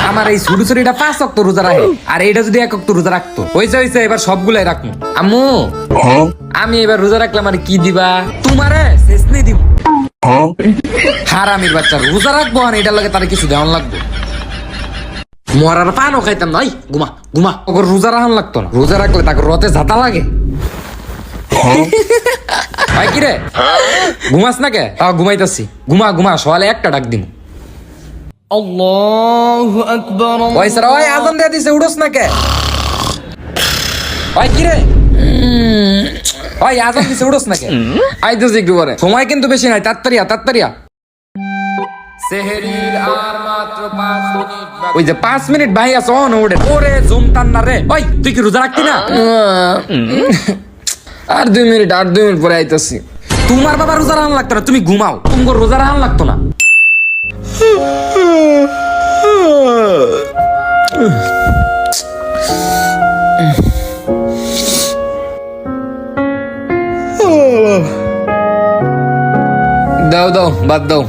আমার এই ছোট ছোটটা 5 ওয়াক্ত রোজা রাখে, আর এটা যদি 1 ওয়াক্ত রোজা রাখতো। হইছে এবার সবগুলাই রাখবো। আম্মু আমি এবার রোজা রাখলাম, আর কি দিবা? তোমারে শেষনি দিব। হারামির বাচ্চা, রোজা রাখবো আর এটার লাগে তার কিছু দেওয়ান লাগবে। মরার পানও খাইতাম না। ঘুমা ঘুমা, ওর রোজা রাখান লাগতো না। রোজা রাখলে তাকে রতে ঝাঁটা লাগে। ভাই কিরে ঘুমাস না কে? ঘুমাইতাছি। ঘুমা ঘুমা, সকালে একটা ডাক দিন। আল্লাহু আকবার। ওই স্যার, ওই আজান দিয়ে দিছে, উড়োস না কে? ওই কিরে, ওই আজান দিছে, উড়োস না কে? আইতেছি একটু পরে, সময় কিন্তু বেশি নাই, তাড়াতাড়িয়া তাড়াতাড়িয়া। সেহেরির আর মাত্র 5 মিনিট বাকি। ওই যে 5 মিনিট ভাই আছে, অন ওড়ে ওরে জমতান না রে। ওই তুই কি রোজা রাখতি না? আর 2 মিনিট পরে আইতাছি। তোমার বাবা রোজা রাখান লাগতো না, তুমি ঘুমাও। তোমার রোজা রাখান লাগতো না। দাও দাও, বাদ দাও।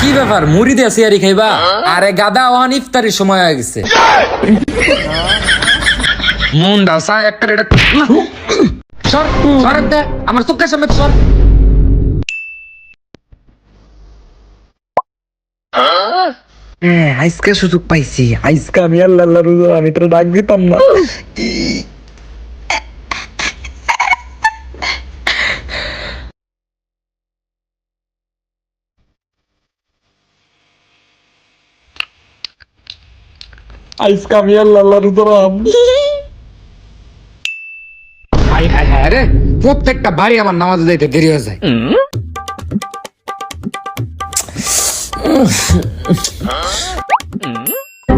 কি ব্যাপার, মুড়ি দিয়ে সিয়ারি খাইবা? আরে গাদা, ওহান ইফতারির সময় হয়ে গেছে। মুন্ডা সা একটা রেডা সর সর দে আমার চোখের সামনে সর। আজকে সুযোগ পাইছি, আজকে আমি আল্লাহ রোজা, আমি তোর ডাক দিতাম না। আজকে আমি আল্লাহ রোজা। আরে প্রত্যেকটা বাড়ি আমার নামাজে যাইতে দেরি হয়ে যায়।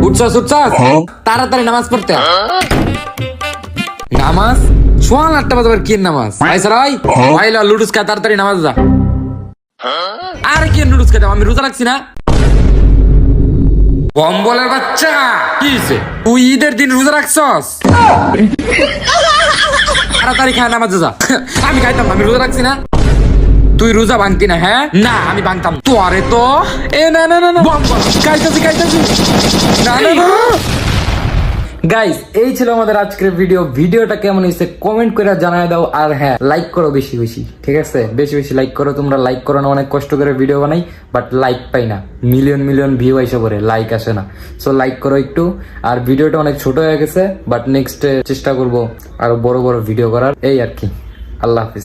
উঠছাস তাড়াতাড়ি নামাজ পড়তে। নামাজ সোয়াল 8টা বাজাবার কি নামাজ? লুডুস খা, তাড়াতাড়ি নামাজ যা। আর কি লুডুস খেতাম, আমি রোজা রাখছি না। বম্বলের বাচ্চা, কি হয়েছে? তুই ঈদের দিন রোজা রাখছস? তাড়াতাড়ি খা, নামাজে যা। আমি খাইতাম, আমি রোজা রাখছি না। তুই রোজা ভাঙতি না? হ্যাঁ না, আমি ভাঙতাম। তো আরে তো না না না, খাইতাছি না না না। গাইস, এই ছিল আমাদের আজকের ভিডিওটা কেমন হয়েছে কমেন্ট করে জানায় দাও। আর হ্যাঁ, লাইক করো বেশি বেশি, ঠিক আছে? বেশি বেশি লাইক করো। তোমরা লাইক করো না, অনেক কষ্ট করে ভিডিও বানাই, বাট লাইক পাই না। মিলিয়ন ভিউ আইসা পরে লাইক আসে না। সো লাইক করো একটু। আর ভিডিওটা অনেক ছোট হয়ে গেছে, বাট নেক্সট চেষ্টা করবো আরো বড় ভিডিও করার। এই আর কি। আল্লাহ হাফিজ।